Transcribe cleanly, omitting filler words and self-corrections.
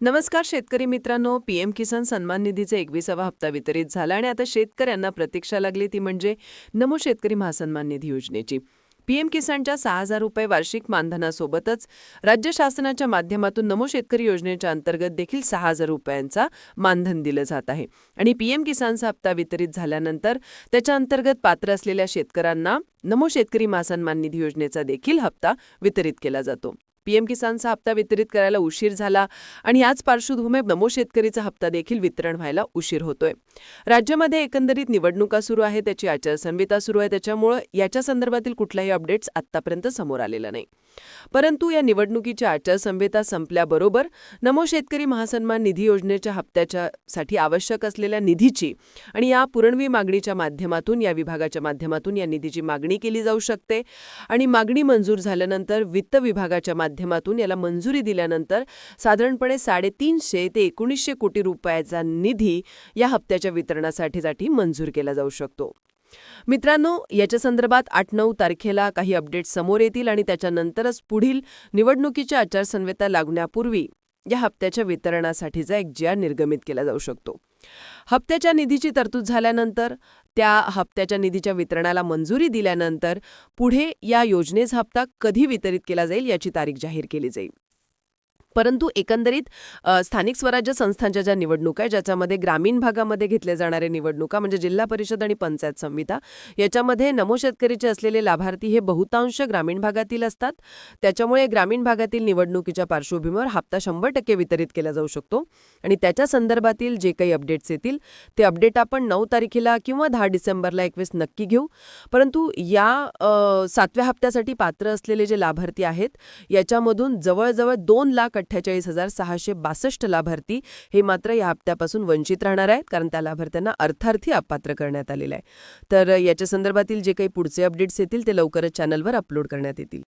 नमस्कार शेतकरी मित्रांनो, पीएम किसान सन्मान निधीचा 21वा हप्ता वितरित झाला आणि आता शेतकऱ्यांना प्रतीक्षा लागली ती म्हणजे नमो शेतकरी महासन्मान निधी योजनेची. पीएम किसानच्या 6,000 रुपये वार्षिक मानधनासोबतच राज्य शासनाच्या माध्यमातून नमो शेतकरी योजनेच्या अंतर्गत देखील 6,000 रुपयांचा मानधन दिलं जात आहे. आणि पीएम किसानचा हप्ता वितरित झाल्यानंतर त्याच्या अंतर्गत पात्र असलेल्या शेतकऱ्यांना नमो शेतकरी महासन्मान निधी योजनेचा देखील हप्ता वितरित केला जातो. पीएम किसानचा हप्ता वितरित करायला उशीर झाला आणि याच पार्श्वभूमीवर नमो शेतकरीचा हप्ता देखील वितरण व्हायला उशीर होतोय. राज्यामध्ये एकंदरीत निवडणुका सुरू आहे, त्याची आचारसंहिता सुरू आहे, त्याच्यामुळे याच्या संदर्भातील कुठलाही अपडेट्स आतापर्यंत समोर आलेला नाही. परंतु या निवडणुकीची आचारसंहिता संपल्याबरोबर नमो शेतकरी महासन्मान निधी योजनेच्या हप्त्यासाठी आवश्यक असलेल्या निधीची आणि या पुरवणी मागणीच्या माध्यमातून या विभागाच्या माध्यमातून या निधीची मागणी केली जाऊ शकते आणि मागणी मंजूर झाल्यानंतर वित्त विभागाच्या माध्यमातून याला मंजुरी दिल्यानंतर साधारणपणे 350 ते 1900 कोटी रुपयाचा निधी या हप्त्याच्या वितरणासाठी मंजूर केला जाऊ शकतो. मित्रांनो, याच्या संदर्भात 8-9 तारखेला काही अपडेट्स समोर येतील आणि त्याच्यानंतरच पुढील निवडणुकीच्या आचारसंहिता लागण्यापूर्वी या हप्त्याच्या वितरणासाठीचा एक GR निर्गमित केला जाऊ शकतो. हप्त्याच्या निधीची तरतूद झाल्यानंतर त्या हप्त्याच्या निधीच्या वितरणाला मंजुरी दिल्यानंतर पुढे या योजनेचा हप्ता कधी वितरित केला जाईल याची तारीख जाहीर केली जाईल. परंतु एकंदरीत स्थानिक स्वराज्य संस्थांच्या ज्या निवडणुका आहेत, ज्याच्यामध्ये ग्रामीण भागामध्ये घेतल्या जाणाऱ्या निवडणुका म्हणजे जिल्हा परिषद आणि पंचायत समिती, याच्यामध्ये नमो शेतकरीचे असलेले लाभार्थी हे बहुतांश ग्रामीण भागातील असतात. त्याच्यामुळे ग्रामीण भागातील निवडणुकीच्या पार्श्वभूमीवर हप्ता 100% वितरित केला जाऊ शकतो आणि त्याच्या संदर्भातील जे काही अपडेट्स येतील ते अपडेट आपण 9 तारखेला किंवा 10 डिसेंबरला 21 नक्की घेऊ. परंतु या 7व्या हप्त्यासाठी पात्र असलेले जे लाभार्थी आहेत याच्यामधून जवळजवळ 2,48,662 लाभार्थी हे मात्र या हप्त्यापासून वंचित राहणार आहेत, कारण त्या लाभार्थ्यांना अर्थार्थी अपात्र करण्यात आलेलं आहे. तर याच्या संदर्भातील जे काही पुढचे अपडेट्स येतील ते लवकरच चॅनलवर अपलोड करण्यात येतील.